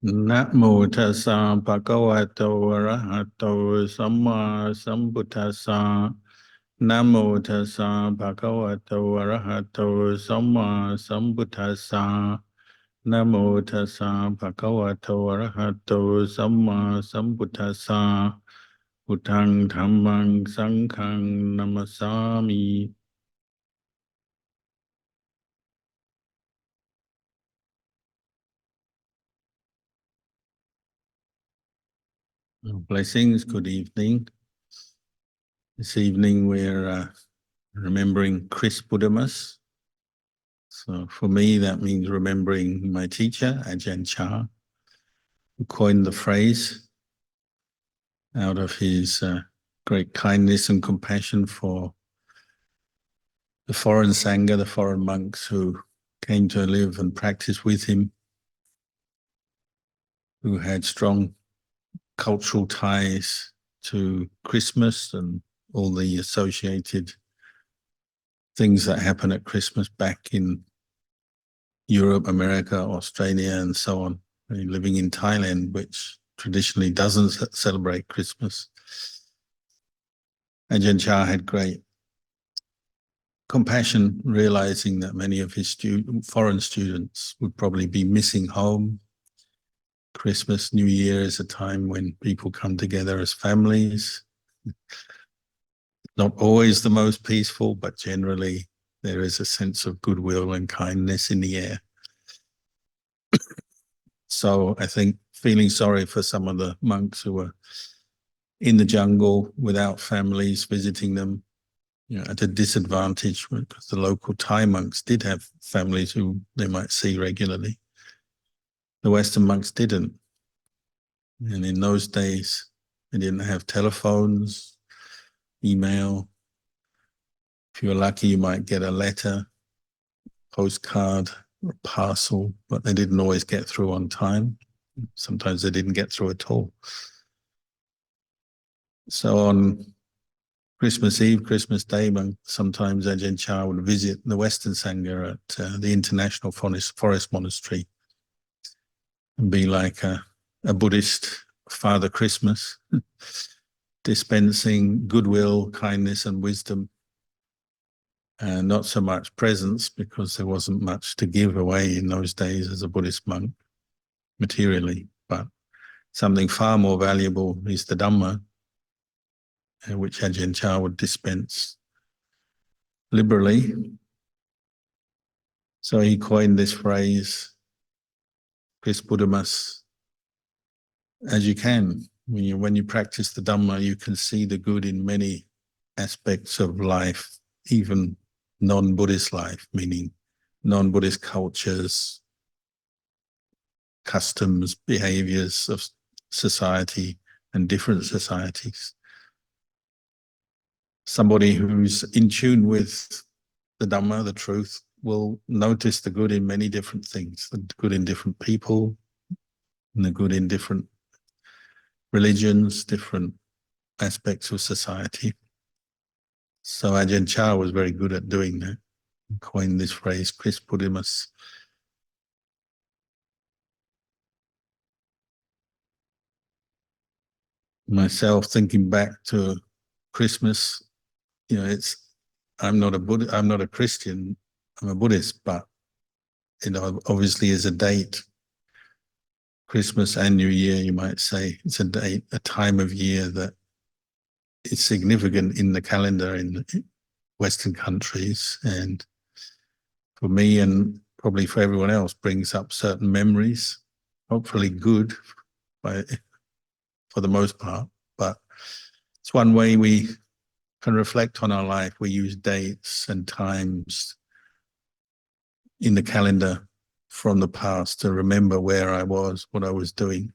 นะโมตัสสะภะคะวะโตอะระหะโตสัมมาสัมพุทธัสสะนะโมตัสสะภะคะวะโตอะระหะโตสัมมาสัมพุทธัสสะนะโมตัสสะภะคะวะโตอะระหะโตสัมมาสัมพุทธัสสะพุทธังธัมมังสังฆังนัมมัสสามิ Blessings, good evening. This evening we're remembering Chris Budamus. So for me, that means remembering my teacher, Ajahn Chah, who coined the phrase out of his great kindness and compassion for the foreign Sangha, the foreign monks who came to live and practice with him, who had strong cultural ties to Christmas and all the associated things that happen at Christmas back in Europe, America, Australia, and so on. Living in Thailand, which traditionally doesn't celebrate Christmas. Ajahn Chah had great compassion, realizing that many of his foreign students would probably be missing home. Christmas, New Year is a time when people come together as families. Not always the most peaceful, but generally there is a sense of goodwill and kindness in the air. So I think feeling sorry for some of the monks who were in the jungle without families visiting them, at a disadvantage, because the local Thai monks did have families who they might see regularly. The Western monks didn't. And in those days, they didn't have telephones, email. If you were lucky, you might get a letter, postcard, or parcel, but they didn't always get through on time. Sometimes they didn't get through at all. So on Christmas Eve, Christmas Day, sometimes Ajahn Chah would visit the Western Sangha at the International Forest Monastery and be like a Buddhist Father Christmas, dispensing goodwill, kindness, and wisdom, and not so much presents, because there wasn't much to give away in those days as a Buddhist monk materially, but something far more valuable is the Dhamma, which Ajahn Chah would dispense liberally. So he coined this phrase, Chris Budamus, as you can. When you practice the Dhamma, you can see the good in many aspects of life, even non-Buddhist life, meaning non-Buddhist cultures, customs, behaviors of society and different societies. Somebody who's in tune with the Dhamma, the truth, will notice the good in many different things, the good in different people, and the good in different religions, different aspects of society. So Ajahn Chah was very good at doing that. He coined this phrase, Chris Budamus. Myself, thinking back to Christmas, I'm not a Christian, I'm a Buddhist, but obviously is a date. Christmas and New Year, you might say, it's a date, a time of year that is significant in the calendar in Western countries, and for me and probably for everyone else, brings up certain memories, hopefully good for the most part, but it's one way we can reflect on our life. We use dates and times in the calendar from the past to remember where I was, what I was doing.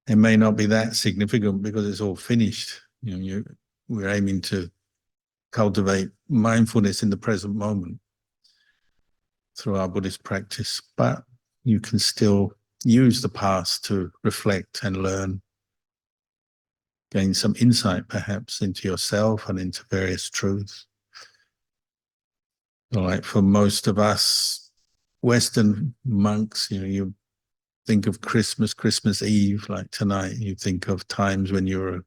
It may not be that significant because it's all finished. We're aiming to cultivate mindfulness in the present moment through our Buddhist practice, but you can still use the past to reflect and learn, gain some insight perhaps into yourself and into various truths. Like for most of us Western monks, you think of Christmas Eve, like tonight, you think of times when you were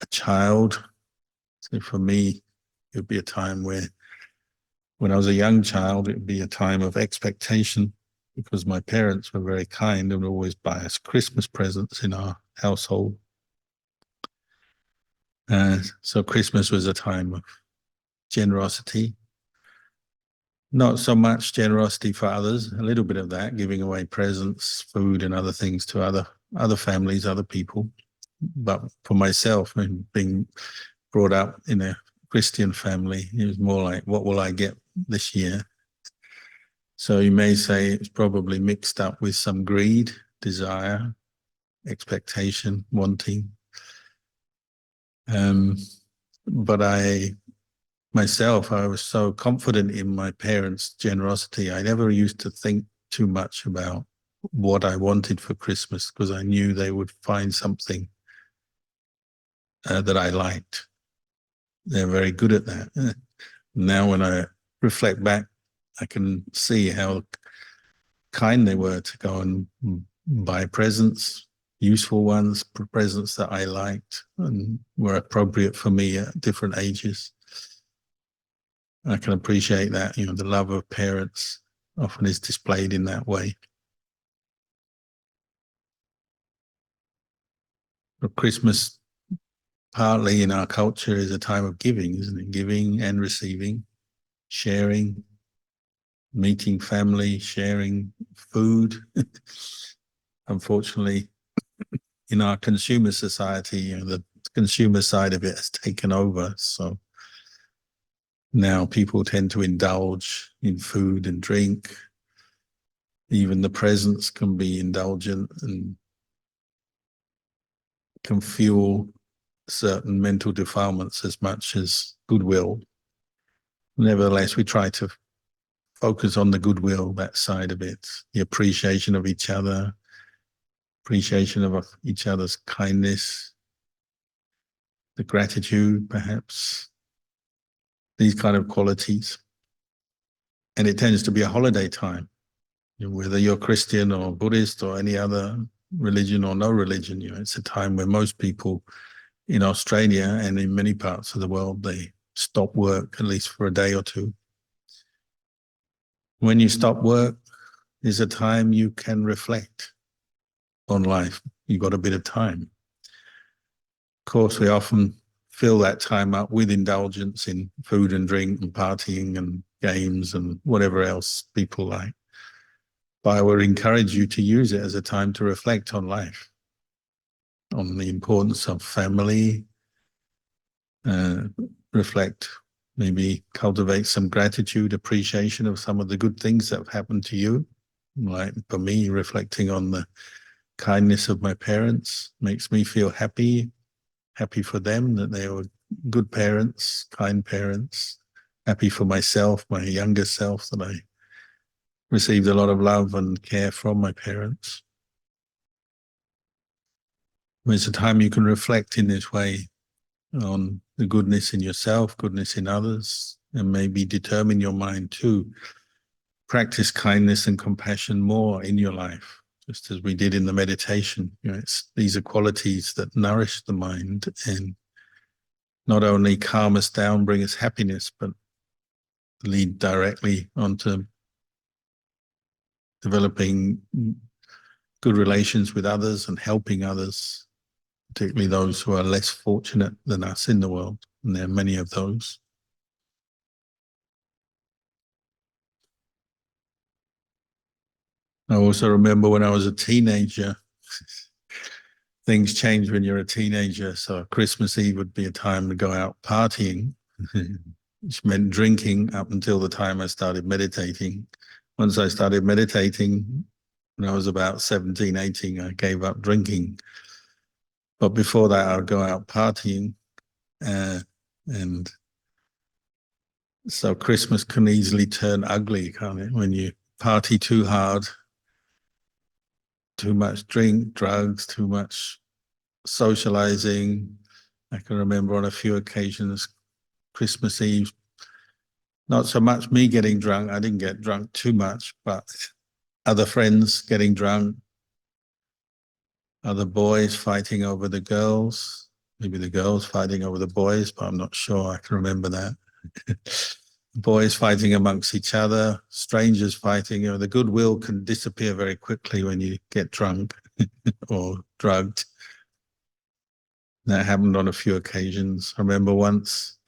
a child. So for me, it would be a time where, when I was a young child, it would be a time of expectation, because my parents were very kind and would always buy us Christmas presents in our household. So Christmas was a time of generosity. Not so much generosity for others, a little bit of that, giving away presents, food and other things to other families, other people. But for myself, and being brought up in a Christian family, it was more like, what will I get this year? So you may say it's probably mixed up with some greed, desire, expectation, wanting. But myself, I was so confident in my parents' generosity. I never used to think too much about what I wanted for Christmas, because I knew they would find something that I liked. They're very good at that. Now when I reflect back, I can see how kind they were to go and buy presents, useful ones, presents that I liked and were appropriate for me at different ages. I can appreciate that, the love of parents often is displayed in that way. But Christmas, partly in our culture, is a time of giving, isn't it? Giving and receiving, sharing, meeting family, sharing food. Unfortunately, in our consumer society, the consumer side of it has taken over. So now people tend to indulge in food and drink. Even the presents can be indulgent and can fuel certain mental defilements as much as goodwill. Nevertheless, we try to focus on the goodwill, that side of it, the appreciation of each other, appreciation of each other's kindness, the gratitude, perhaps, these kind of qualities. And it tends to be a holiday time, whether you're Christian or Buddhist or any other religion or no religion. It's a time where most people in Australia and in many parts of the world, they stop work at least for a day or two. When you stop work, is a time you can reflect on life. You've got a bit of time. Of course, we often fill that time up with indulgence in food and drink and partying and games and whatever else people like. But I would encourage you to use it as a time to reflect on life, on the importance of family, reflect, maybe cultivate some gratitude, appreciation of some of the good things that have happened to you. Like for me, reflecting on the kindness of my parents makes me feel happy for them, that they were good parents, kind parents. Happy for myself, my younger self, that I received a lot of love and care from my parents. It's a time you can reflect in this way on the goodness in yourself, goodness in others, and maybe determine your mind to practice kindness and compassion more in your life, just as we did in the meditation. These are qualities that nourish the mind and not only calm us down, bring us happiness, but lead directly onto developing good relations with others and helping others, particularly those who are less fortunate than us in the world. And there are many of those. I also remember when I was a teenager, things change when you're a teenager. So Christmas Eve would be a time to go out partying, which meant drinking up until the time I started meditating. Once I started meditating, when I was about 17, 18, I gave up drinking. But before that, I would go out partying. And so Christmas can easily turn ugly, can't it? When you party too hard, too much drink, drugs, too much socializing. I can remember on a few occasions, Christmas Eve, not so much me getting drunk. I didn't get drunk too much, but other friends getting drunk, Other boys fighting over the girls, maybe the girls fighting over the boys, but I'm not sure I can remember that. Boys fighting amongst each other, strangers fighting. You know, the goodwill can disappear very quickly when you get drunk or drugged. That happened on a few occasions. I remember once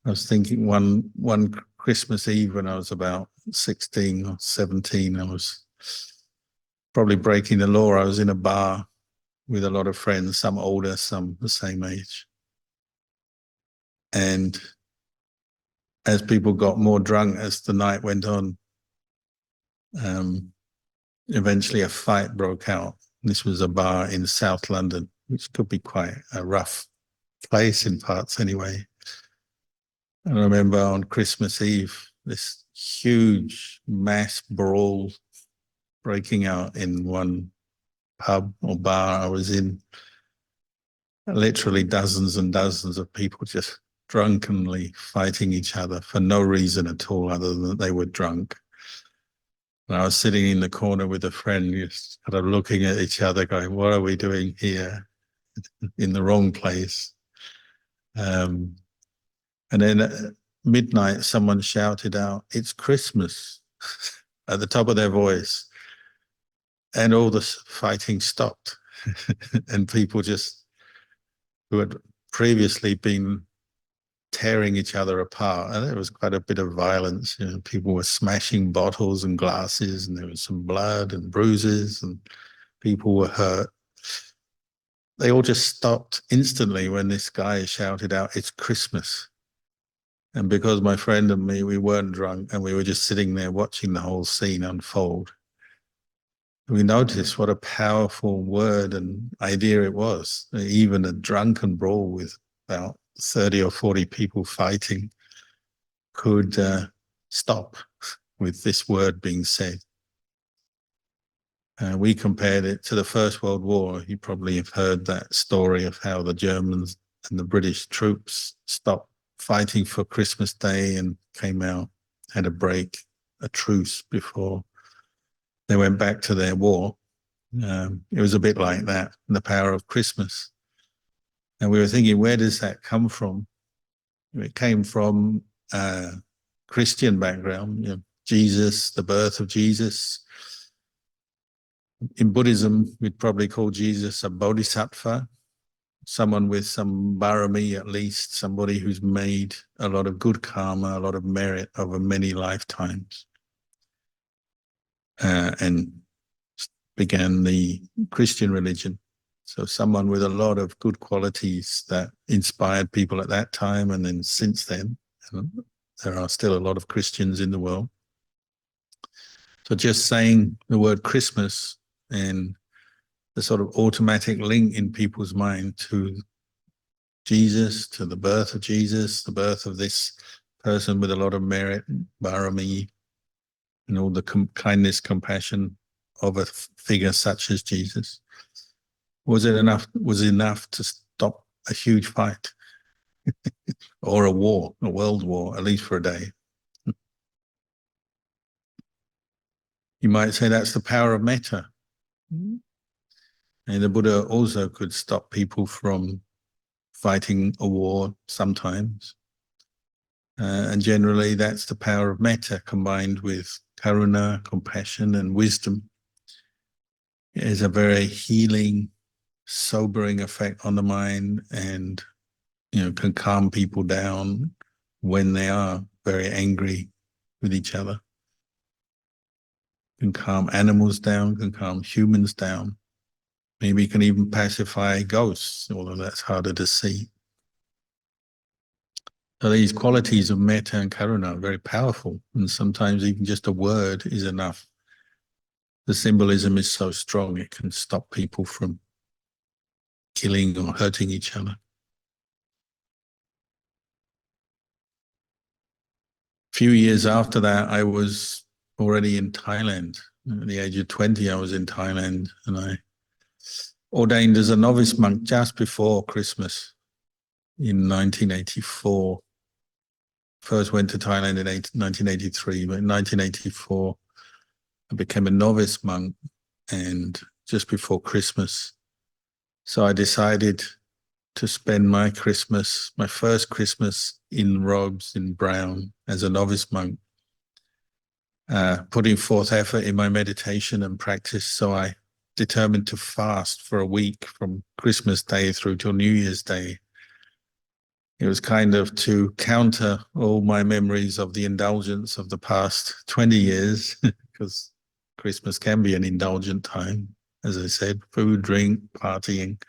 I was thinking one Christmas Eve when I was about 16 or 17, I was probably breaking the law. I was in a bar with a lot of friends, some older, some the same age. And as people got more drunk as the night went on, eventually a fight broke out. This was a bar in South London, which could be quite a rough place in parts anyway. And I remember on Christmas Eve, this huge mass brawl breaking out in one pub or bar I was in. Literally dozens and dozens of people just drunkenly fighting each other for no reason at all other than that they were drunk. And I was sitting in the corner with a friend, just kind of looking at each other going, what are we doing here? In the wrong place. And then at midnight, someone shouted out, "It's Christmas," at the top of their voice. And all the fighting stopped. And people just, who had previously been tearing each other apart, and there was quite a bit of violence. You know, people were smashing bottles and glasses, and there was some blood and bruises, and people were hurt. They all just stopped instantly when this guy shouted out, "It's Christmas." And because my friend and me, we weren't drunk, and we were just sitting there watching the whole scene unfold, we noticed what a powerful word and idea it was. Even a drunken brawl with about 30 or 40 people fighting could stop with this word being said. We compared it to the First World War. You probably have heard that story of how the Germans and the British troops stopped fighting for Christmas Day and came out, had a break, a truce before they went back to their war. It was a bit like that, the power of Christmas. And we were thinking, where does that come from? It came from a Christian background, you know, Jesus, the birth of Jesus. In Buddhism, we'd probably call Jesus a bodhisattva, someone with some barami at least, somebody who's made a lot of good karma, a lot of merit over many lifetimes. And began the Christian religion. So someone with a lot of good qualities that inspired people at that time. And then since then, there are still a lot of Christians in the world. So just saying the word Christmas and the sort of automatic link in people's mind to Jesus, to the birth of Jesus, the birth of this person with a lot of merit, barami, and all the kindness, compassion of a figure such as Jesus, was enough to stop a huge fight or a war, a world war, at least for a day. You might say that's the power of metta. And the Buddha also could stop people from fighting a war sometimes. And generally that's the power of metta combined with karuna, compassion, and wisdom. It is a very healing, sobering effect on the mind, and can calm people down when they are very angry with each other. Can calm animals down, can calm humans down. Maybe can even pacify ghosts, although that's harder to see. So these qualities of metta and karuna are very powerful, and sometimes even just a word is enough. The symbolism is so strong, it can stop people from killing or hurting each other. A few years after that, I was already in Thailand. At the age of 20, I was in Thailand, and I ordained as a novice monk just before Christmas in 1984. First went to Thailand in 1983, but in 1984, I became a novice monk and just before Christmas. So I decided to spend my Christmas, my first Christmas, in robes in brown as a novice monk, putting forth effort in my meditation and practice. So I determined to fast for a week from Christmas Day through till New Year's Day. It was kind of to counter all my memories of the indulgence of the past 20 years, because Christmas can be an indulgent time, as I said, food, drink, partying.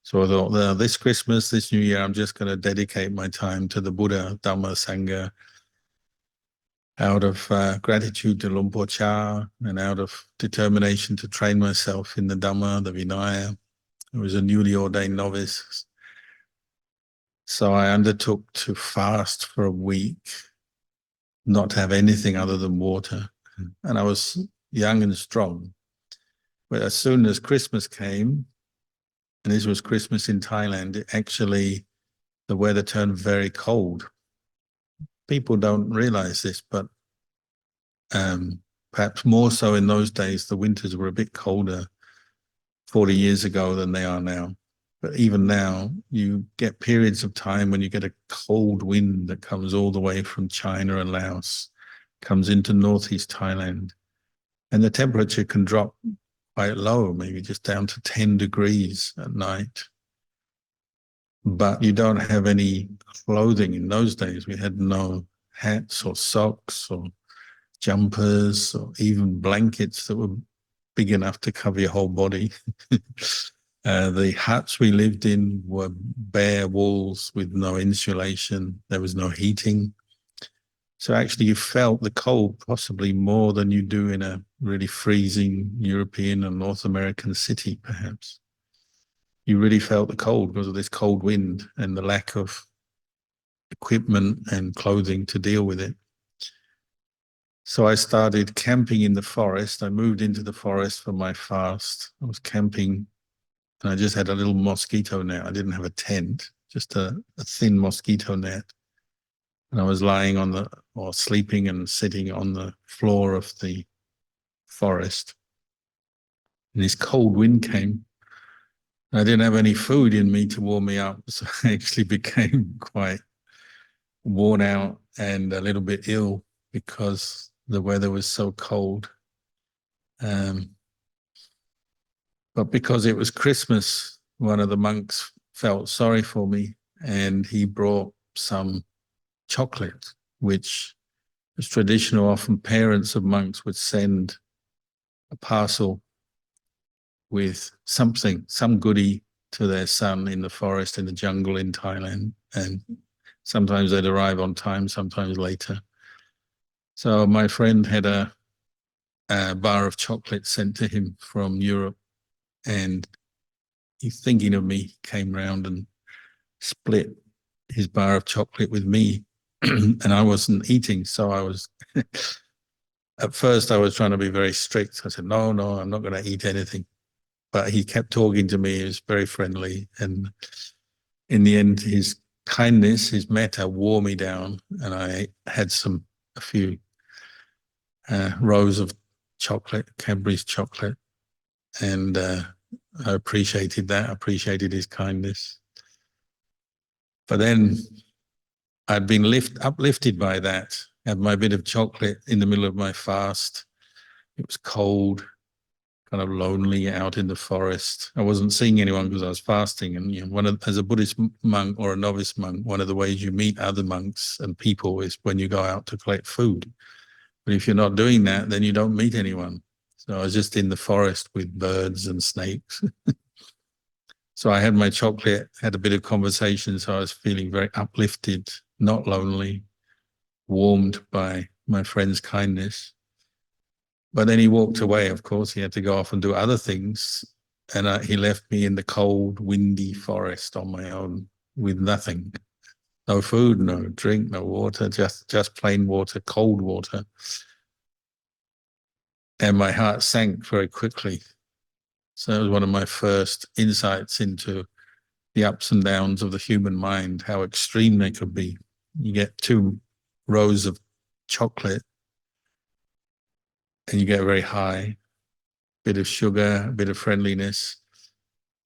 So I thought, this Christmas, this New Year, I'm just going to dedicate my time to the Buddha, Dhamma, Sangha, out of gratitude to Luang Por Chah and out of determination to train myself in the Dhamma, the Vinaya. I was a newly ordained novice. So I undertook to fast for a week, not to have anything other than water. And I was young and strong. But as soon as Christmas came, and this was Christmas in Thailand, actually the weather turned very cold. People don't realize this, but perhaps more so in those days, the winters were a bit colder 40 years ago than they are now. But even now, you get periods of time when you get a cold wind that comes all the way from China and Laos, comes into northeast Thailand, and the temperature can drop quite low, maybe just down to 10 degrees at night. But you don't have any clothing in those days. We had no hats or socks or jumpers or even blankets that were big enough to cover your whole body. The huts we lived in were bare walls with no insulation. There was no heating. So actually you felt the cold possibly more than you do in a really freezing European and North American city, perhaps. You really felt the cold because of this cold wind and the lack of equipment and clothing to deal with it. So I started camping in the forest. I moved into the forest for my fast. I was camping and I just had a little mosquito net. I didn't have a tent, just a thin mosquito net. And I was lying or sleeping and sitting on the floor of the forest. And this cold wind came. I didn't have any food in me to warm me up, so I actually became quite worn out and a little bit ill because the weather was so cold. But because it was Christmas, one of the monks felt sorry for me and he brought some chocolate, which was traditional. Often parents of monks would send a parcel with something, some goodie to their son in the forest, in the jungle in Thailand. And sometimes they'd arrive on time, sometimes later. So my friend had a bar of chocolate sent to him from Europe, and he's thinking of me, came round and split his bar of chocolate with me. And I wasn't eating, so I was at first I was trying to be very strict. I said, no, I'm not going to eat anything. But he kept talking to me. He was very friendly. And in the end, his kindness, his metta wore me down. And I had a few rows of chocolate, Cadbury's chocolate. And I appreciated that, appreciated his kindness. But then I'd been uplifted by that. Had my bit of chocolate in the middle of my fast. It was cold, kind of lonely out in the forest. I wasn't seeing anyone because I was fasting. And as a Buddhist monk or a novice monk, one of the ways you meet other monks and people is when you go out to collect food. But if you're not doing that, then you don't meet anyone. So I was just in the forest with birds and snakes. So I had my chocolate, had a bit of conversation. So I was feeling very uplifted, not lonely, warmed by my friend's kindness. But then he walked away, of course. He had to go off and do other things. And he left me in the cold, windy forest on my own with nothing. No food, no drink, no water, just plain water, cold water. And my heart sank very quickly. So that was one of my first insights into the ups and downs of the human mind, how extreme they could be. You get 2 rows of chocolate and you get very high. bit of sugar, a bit of friendliness,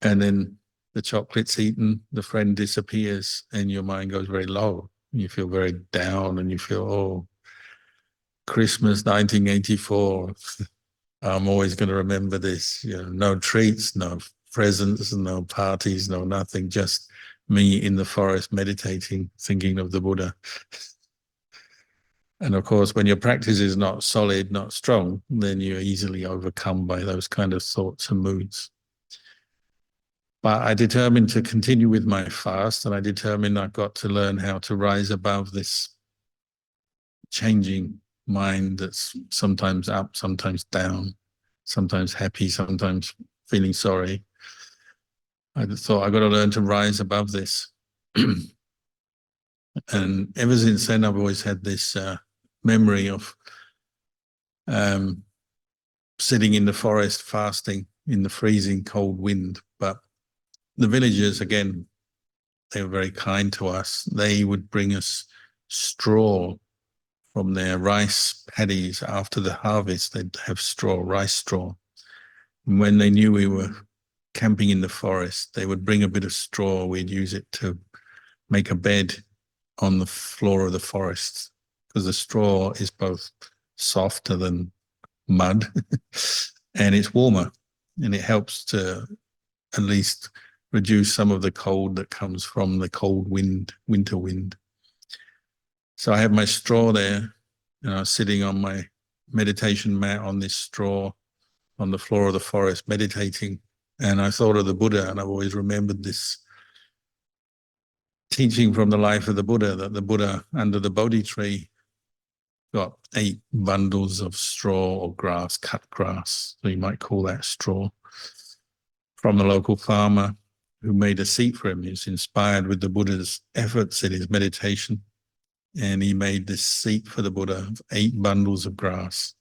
and then the chocolate's eaten, the friend disappears, and your mind goes very low. You feel very down, and you feel, oh, Christmas 1984. I'm always going to remember this. No treats, no presents, no parties, no nothing. Just me in the forest meditating, thinking of the Buddha. And of course, when your practice is not solid, not strong, then you're easily overcome by those kind of thoughts and moods. But I determined to continue with my fast, and I determined I've got to learn how to rise above this changing mind that's sometimes up, sometimes down, sometimes happy, sometimes feeling sorry. I thought I've got to learn to rise above this. And ever since then, I've always had this memory of sitting in the forest fasting in the freezing cold wind. But the villagers, again, they were very kind to us. They would bring us straw from their rice paddies after the harvest. They'd have straw, rice straw. And when they knew we were camping in the forest, they would bring a bit of straw. We'd use it to make a bed on the floor of the forest, because the straw is both softer than mud and it's warmer, and it helps to at least reduce some of the cold that comes from the cold wind, winter wind. So I had my straw there, and I was sitting on my meditation mat on this straw on the floor of the forest meditating, and I thought of the Buddha, and I've always remembered this teaching from the life of the Buddha, that the Buddha under the Bodhi tree got 8 bundles of straw or grass, cut grass, so you might call that straw, from the local farmer who made a seat for him. He was inspired with the Buddha's efforts in his meditation, and he made this seat for the Buddha of 8 bundles of grass.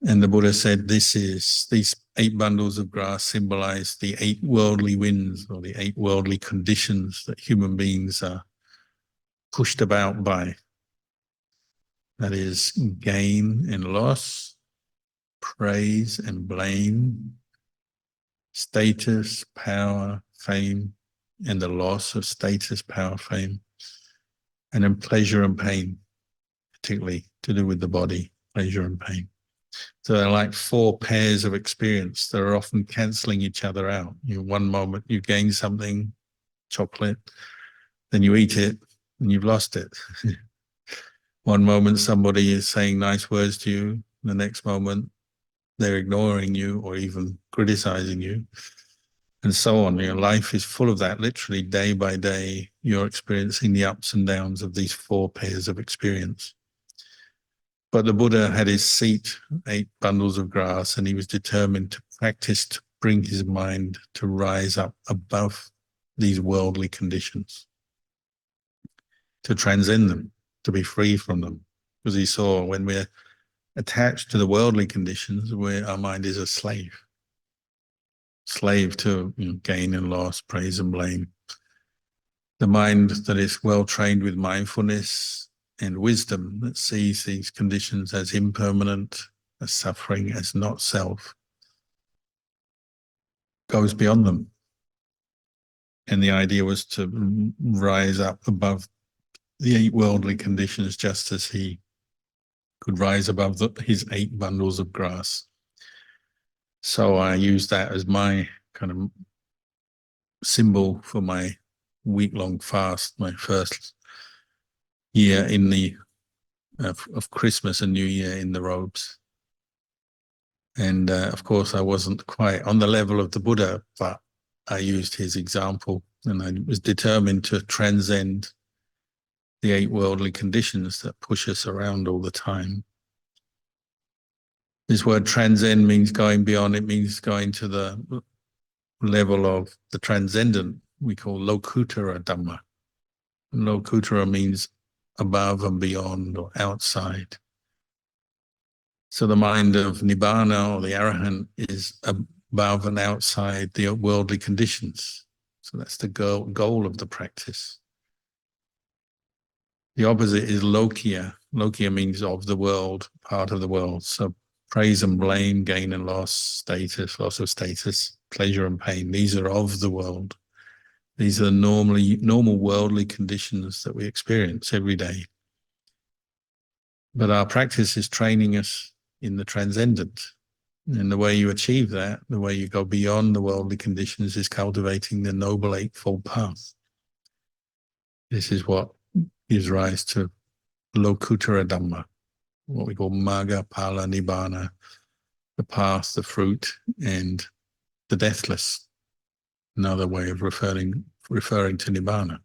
And the Buddha said, these 8 bundles of grass symbolize the 8 worldly winds, or the 8 worldly conditions that human beings are pushed about by. That is gain and loss, praise and blame, status, power, fame, and the loss of status, power, fame, and then pleasure and pain, particularly to do with the body, pleasure and pain. So they're like 4 pairs of experience that are often cancelling each other out. One moment you gain something, chocolate, then you eat it and you've lost it. One moment somebody is saying nice words to you, the next moment they're ignoring you or even criticizing you, and so on. Life is full of that. Literally day by day, you're experiencing the ups and downs of these 4 pairs of experience. But the Buddha had his seat, 8 bundles of grass, and he was determined to practice to bring his mind to rise up above these worldly conditions, to transcend them, to be free from them. Because he saw when we're attached to the worldly conditions, where our mind is a slave to gain and loss, praise and blame. The mind that is well trained with mindfulness and wisdom, that sees these conditions as impermanent, as suffering, as not self, goes beyond them. And the idea was to rise up above the 8 worldly conditions, just as he could rise above his 8 bundles of grass. So I used that as my kind of symbol for my week-long fast, my first year in the of Christmas and New Year in the robes. And of course, I wasn't quite on the level of the Buddha, but I used his example, and I was determined to transcend the 8 worldly conditions that push us around all the time. This word transcend means going beyond. It means going to the level of the transcendent, we call Lokuttara Dhamma. Lokuttara means above and beyond or outside. So the mind of Nibbana, or the Arahant, is above and outside the worldly conditions. So that's the goal of the practice. The opposite is Lokiya. Lokiya means of the world, part of the world. So praise and blame, gain and loss, status, loss of status, pleasure and pain. These are of the world. These are normal worldly conditions that we experience every day. But our practice is training us in the transcendent. And the way you achieve that, the way you go beyond the worldly conditions, is cultivating the Noble Eightfold Path. This is what gives rise to Lokuttara Dhamma, what we call Magga, Phala, Nibbana, the path, the fruit, and the deathless. Another way of referring to Nibbana.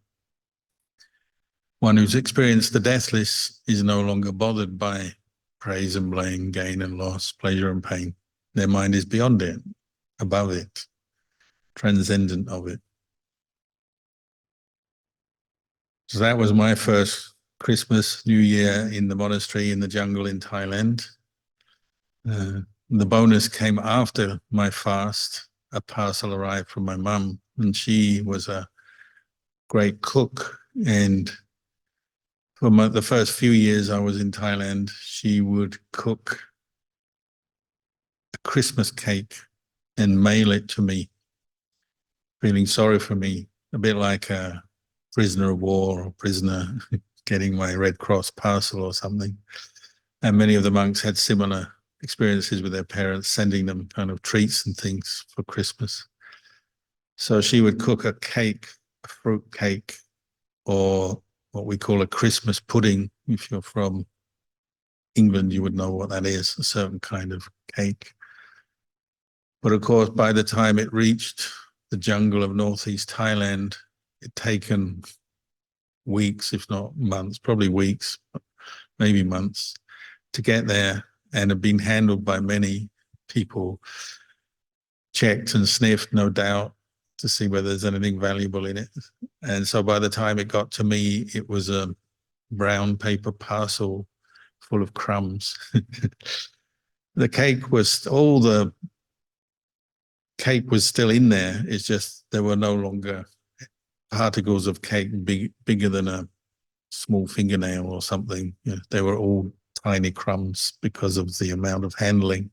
One who's experienced the deathless is no longer bothered by praise and blame, gain and loss, pleasure and pain. Their mind is beyond it, above it, transcendent of it. So that was my first Christmas, New Year in the monastery in the jungle in Thailand. The bonus came after my fast. A parcel arrived from my mum, and she was a great cook. And for the first few years I was in Thailand, she would cook a Christmas cake and mail it to me, feeling sorry for me, a bit like a prisoner of war or prisoner getting my Red Cross parcel or something. And many of the monks had similar experiences with their parents, sending them kind of treats and things for Christmas. So she would cook a cake, a fruit cake, or what we call a Christmas pudding. If you're from England, you would know what that is, a certain kind of cake. But of course, by the time it reached the jungle of northeast Thailand, it'd taken weeks, if not months, probably weeks, maybe months, to get there, and had been handled by many people, checked and sniffed, no doubt, to see whether there's anything valuable in it. And so by the time it got to me, it was a brown paper parcel full of crumbs. The cake was, all the cake was still in there. It's just there were no longer particles of cake bigger than a small fingernail or something. You know, they were all tiny crumbs because of the amount of handling.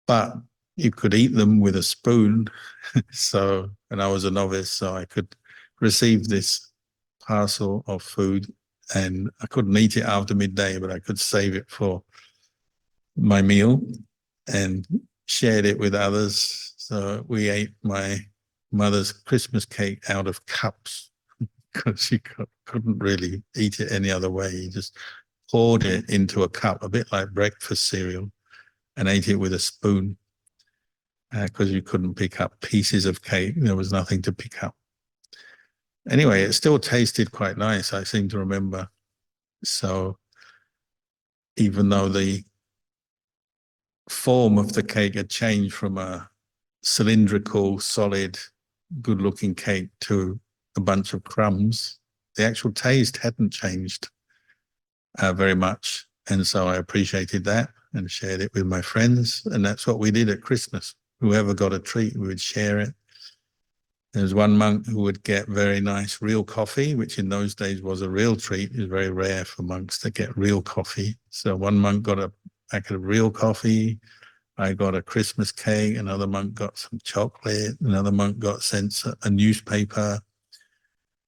But you could eat them with a spoon. So, and I was a novice, so I could receive this parcel of food, and I couldn't eat it after midday, but I could save it for my meal and shared it with others. So we ate my mother's Christmas cake out of cups because she couldn't really eat it any other way. You just poured it into a cup, a bit like breakfast cereal, and ate it with a spoon because you couldn't pick up pieces of cake. There was nothing to pick up. Anyway, it still tasted quite nice, I seem to remember. So even though the form of the cake had changed from a cylindrical, solid, good-looking cake to a bunch of crumbs, the actual taste hadn't changed very much. And so I appreciated that and shared it with my friends. And that's what we did at Christmas. Whoever got a treat, we would share it. There was one monk who would get very nice real coffee, which in those days was a real treat. It was very rare for monks to get real coffee. So one monk got a packet of real coffee. I got a Christmas cake. Another monk got some chocolate. Another monk got sent a newspaper.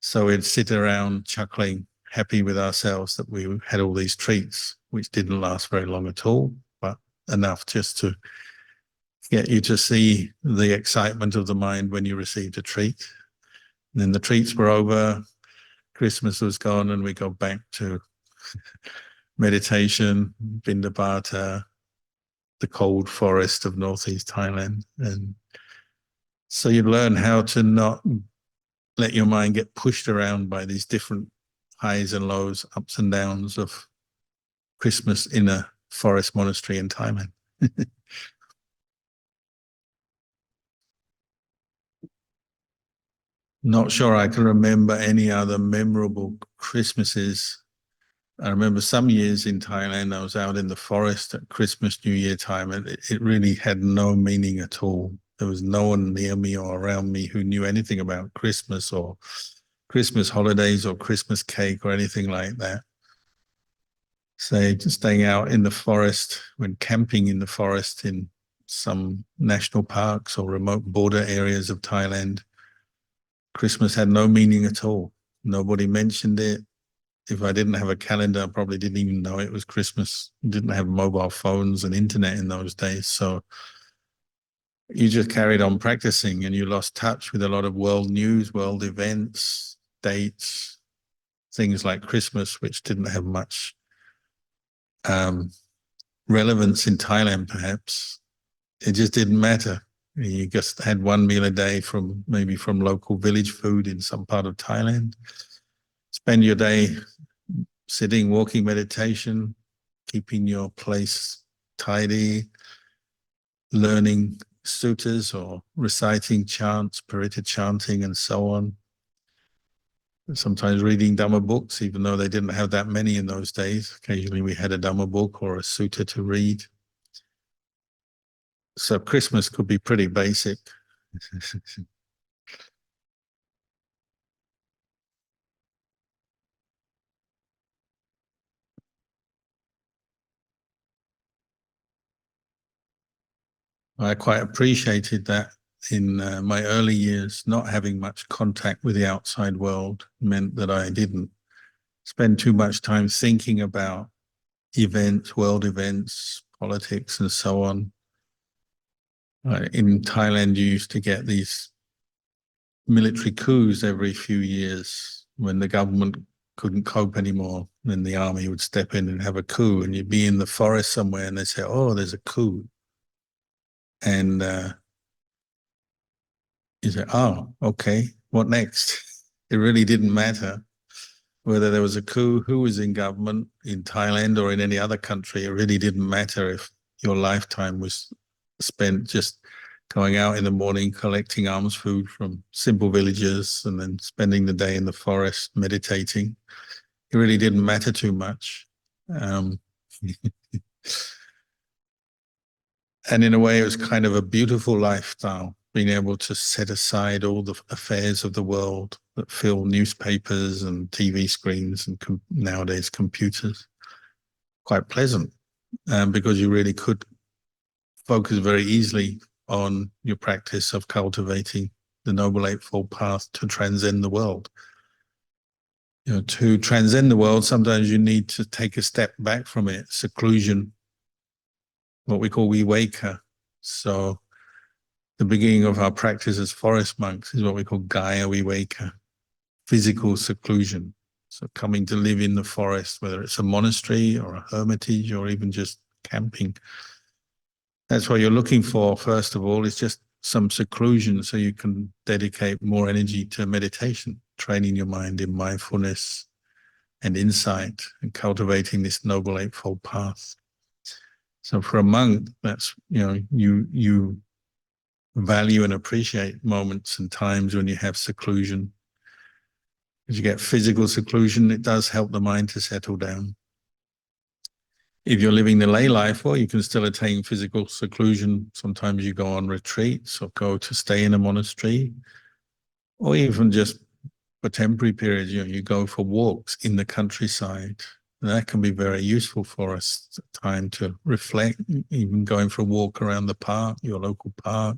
So we'd sit around chuckling, happy with ourselves that we had all these treats, which didn't last very long at all, but enough just to get you to see the excitement of the mind when you received a treat. And then the treats were over, Christmas was gone, and we go back to meditation, Bindabata, the cold forest of northeast Thailand. And so you learn how to not let your mind get pushed around by these different highs and lows, ups and downs of Christmas in a forest monastery in Thailand. Not sure I can remember any other memorable Christmases. I remember some years in Thailand, I was out in the forest at Christmas, New Year time, and it really had no meaning at all. There was no one near me or around me who knew anything about Christmas or Christmas holidays or Christmas cake or anything like that. say, just staying out in the forest, when camping in the forest in some national parks or remote border areas of Thailand, Christmas had no meaning at all. Nobody mentioned it. If I didn't have a calendar, I probably didn't even know it was Christmas. Didn't have mobile phones and internet in those days. So you just carried on practicing, and you lost touch with a lot of world news, world events, dates, things like Christmas, which didn't have much relevance in Thailand, perhaps. It just didn't matter. You just had one meal a day from maybe from local village food in some part of Thailand. Spend your day sitting, walking meditation, keeping your place tidy, learning suttas or reciting chants, parita chanting, and so on. Sometimes reading Dhamma books, even though they didn't have that many in those days. Occasionally we had a Dhamma book or a sutta to read. So Christmas could be pretty basic. I quite appreciated that in my early years. Not having much contact with the outside world meant that I didn't spend too much time thinking about events, world events, politics, and so on. In Thailand, you used to get these military coups every few years when the government couldn't cope anymore. Then the army would step in and have a coup, and you'd be in the forest somewhere and they'd say, oh, there's a coup. And you say, oh, okay, what next? It really didn't matter whether there was a coup, who was in government in Thailand or in any other country. It really didn't matter if your lifetime was spent just going out in the morning, collecting alms food from simple villagers and then spending the day in the forest meditating. It really didn't matter too much. And in a way, it was kind of a beautiful lifestyle, being able to set aside all the affairs of the world that fill newspapers and TV screens and nowadays computers. Quite pleasant, because you really could focus very easily on your practice of cultivating the Noble Eightfold Path to transcend the world. You know, to transcend the world, sometimes you need to take a step back from it, seclusion, what we call viveka. So the beginning of our practice as forest monks is what we call Gaya Viveka, physical seclusion. So coming to live in the forest, whether it's a monastery or a hermitage or even just camping. That's what you're looking for, first of all, is just some seclusion so you can dedicate more energy to meditation, training your mind in mindfulness and insight and cultivating this Noble Eightfold Path. So for a monk, that's, you value and appreciate moments and times when you have seclusion. As you get physical seclusion, it does help the mind to settle down. If you're living the lay life, well, you can still attain physical seclusion. Sometimes you go on retreats or go to stay in a monastery, or even just for temporary periods, you go for walks in the countryside. And that can be very useful for us, time to reflect, even going for a walk around the park, your local park,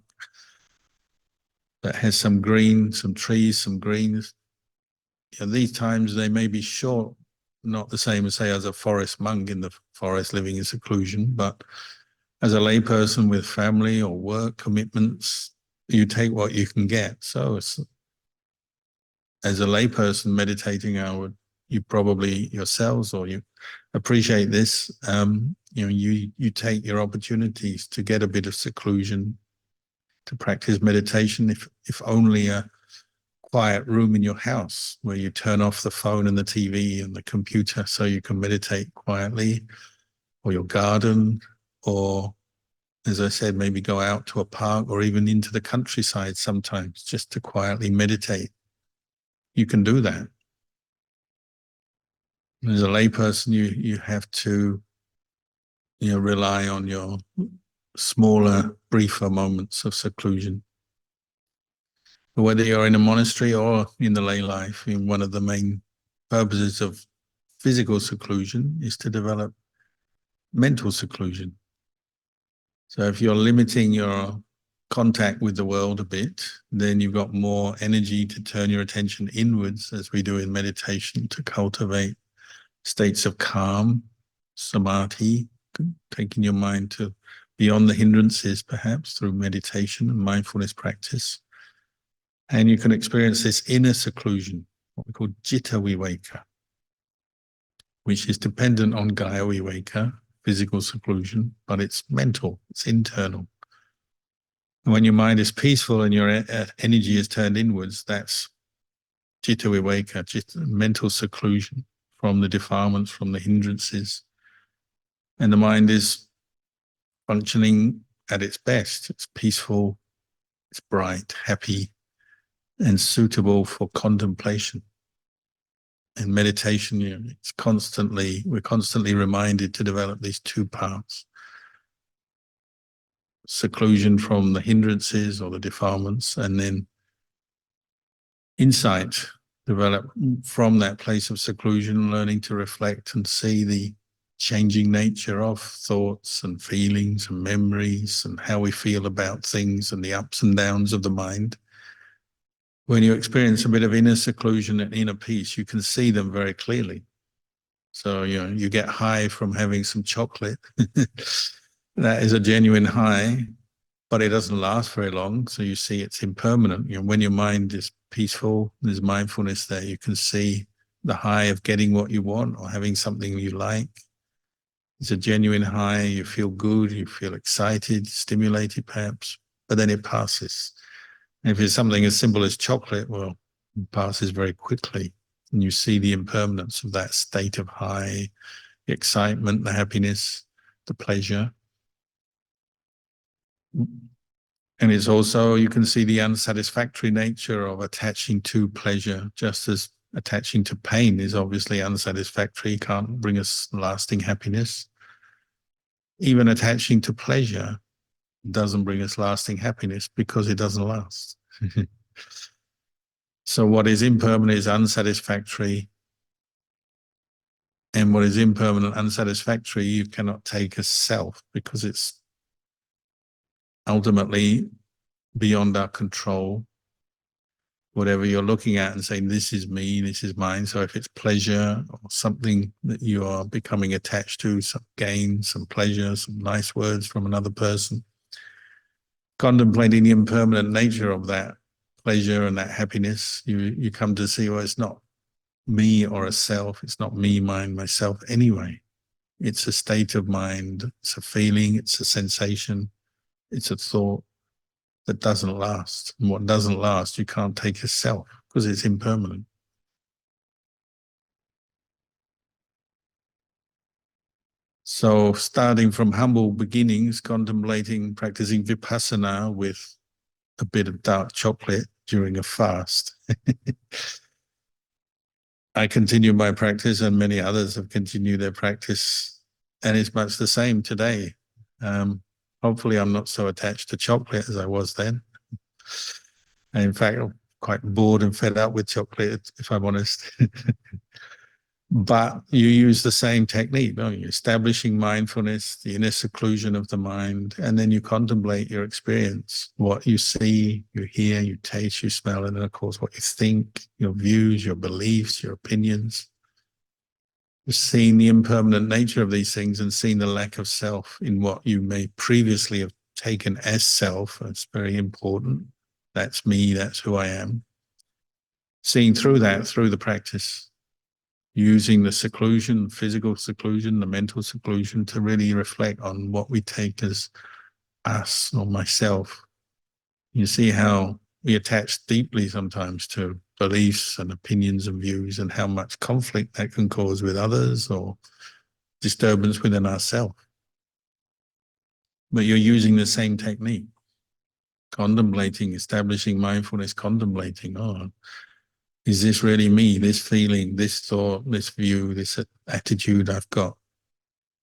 that has some green, some trees, some greens. These times they may be short, not the same as, say, as a forest monk in the forest living in seclusion, but as a layperson with family or work commitments, you take what you can get. So as a layperson meditating, you probably yourselves, or you appreciate this, you take your opportunities to get a bit of seclusion, to practice meditation, if only a quiet room in your house where you turn off the phone and the TV and the computer so you can meditate quietly, or your garden, or, as I said, maybe go out to a park or even into the countryside sometimes just to quietly meditate. You can do that. As a layperson, you have to rely on your smaller, briefer moments of seclusion. Whether you're in a monastery or in the lay life, one of the main purposes of physical seclusion is to develop mental seclusion. So if you're limiting your contact with the world a bit, then you've got more energy to turn your attention inwards, as we do in meditation, to cultivate states of calm, samadhi, taking your mind to beyond the hindrances, perhaps through meditation and mindfulness practice. And you can experience this inner seclusion, what we call citta viveka, which is dependent on kaya viveka, physical seclusion, but it's mental, it's internal. And when your mind is peaceful and your energy is turned inwards, that's citta viveka, mental seclusion from the defilements, from the hindrances. And the mind is functioning at its best. It's peaceful, it's bright, happy, and suitable for contemplation. In meditation, we're constantly reminded to develop these two paths. Seclusion from the hindrances or the defilements, and then insight, develop from that place of seclusion, learning to reflect and see the changing nature of thoughts and feelings and memories and how we feel about things and the ups and downs of the mind. When you experience a bit of inner seclusion and inner peace, you can see them very clearly. So, you get high from having some chocolate. That is a genuine high, but it doesn't last very long. So you see it's impermanent. When your mind is peaceful, there's mindfulness there. You can see the high of getting what you want or having something you like. It's a genuine high. You feel good. You feel excited, stimulated perhaps, but then it passes. And if it's something as simple as chocolate, well, it passes very quickly. And you see the impermanence of that state of high, the excitement, the happiness, the pleasure. And it's also, you can see the unsatisfactory nature of attaching to pleasure, just as attaching to pain is obviously unsatisfactory, can't bring us lasting happiness. Even attaching to pleasure doesn't bring us lasting happiness because it doesn't last. So what is impermanent is unsatisfactory. And what is impermanent, unsatisfactory, you cannot take as self because it's ultimately beyond our control. Whatever you're looking at and saying, this is me, this is mine. So if it's pleasure or something that you are becoming attached to, some gain, some pleasure, some nice words from another person, contemplating the impermanent nature of that pleasure and that happiness, you come to see, well, it's not me or a self. It's not me, mine, myself anyway. It's a state of mind. It's a feeling. It's a sensation. It's a thought that doesn't last. And what doesn't last, you can't take as self because it's impermanent. So starting from humble beginnings, contemplating, practicing vipassana with a bit of dark chocolate during a fast. I continue my practice and many others have continued their practice, and it's much the same today. Hopefully I'm not so attached to chocolate as I was then. And in fact, I'm quite bored and fed up with chocolate, if I'm honest. But you use the same technique, don't you? Establishing mindfulness, the inner seclusion of the mind, and then you contemplate your experience, what you see, you hear, you taste, you smell, and then of course what you think, your views, your beliefs, your opinions. Seeing the impermanent nature of these things and seeing the lack of self in what you may previously have taken as self. That's very important. That's me, that's who I am. Seeing through that, through the practice, using the seclusion, physical seclusion, the mental seclusion to really reflect on what we take as us or myself. You see how we attach deeply sometimes to beliefs and opinions and views and how much conflict that can cause with others or disturbance within ourselves. But you're using the same technique, contemplating, establishing mindfulness, contemplating, is this really me, this feeling, this thought, this view, this attitude I've got?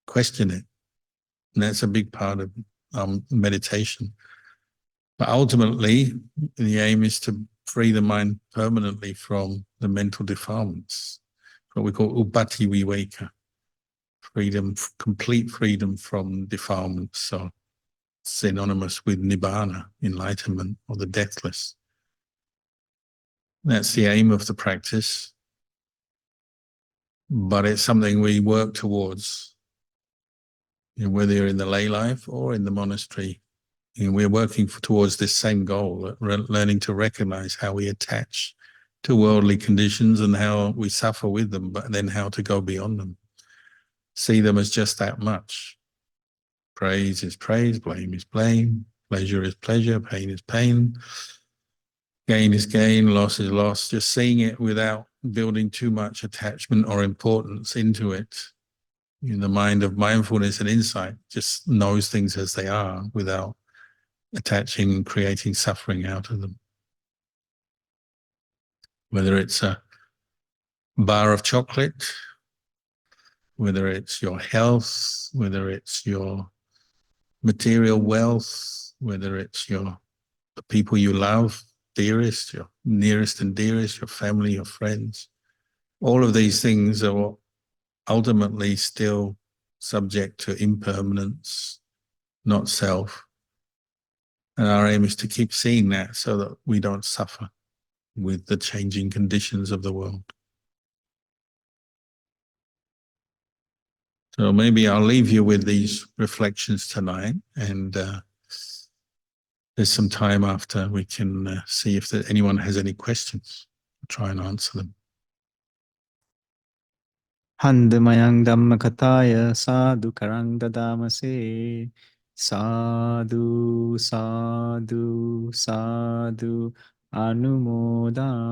Question it. And that's a big part of meditation. But ultimately, the aim is to free the mind permanently from the mental defilements, what we call Upati Viveka, freedom, complete freedom from defilement. So synonymous with Nibbana, enlightenment, or the deathless. That's the aim of the practice, but it's something we work towards, whether you're in the lay life or in the monastery. We're working towards this same goal, learning to recognize how we attach to worldly conditions and how we suffer with them, but then how to go beyond them. See them as just that much. Praise is praise, blame is blame, pleasure is pleasure, pain is pain, gain is gain, loss is loss. Just seeing it without building too much attachment or importance into it. In the mind of mindfulness and insight, just knows things as they are without attaching and creating suffering out of them. Whether it's a bar of chocolate, whether it's your health, whether it's your material wealth, whether it's the people you love dearest, your nearest and dearest, your family, your friends. All of these things are ultimately still subject to impermanence, not self. And our aim is to keep seeing that so that we don't suffer with the changing conditions of the world. So maybe I'll leave you with these reflections tonight, and there's some time after we can see if anyone has any questions. I'll try and answer them. Handamayang Dhammakataya Sadhu Karang Dadamase Sadhu Sadhu Sadhu Anumodami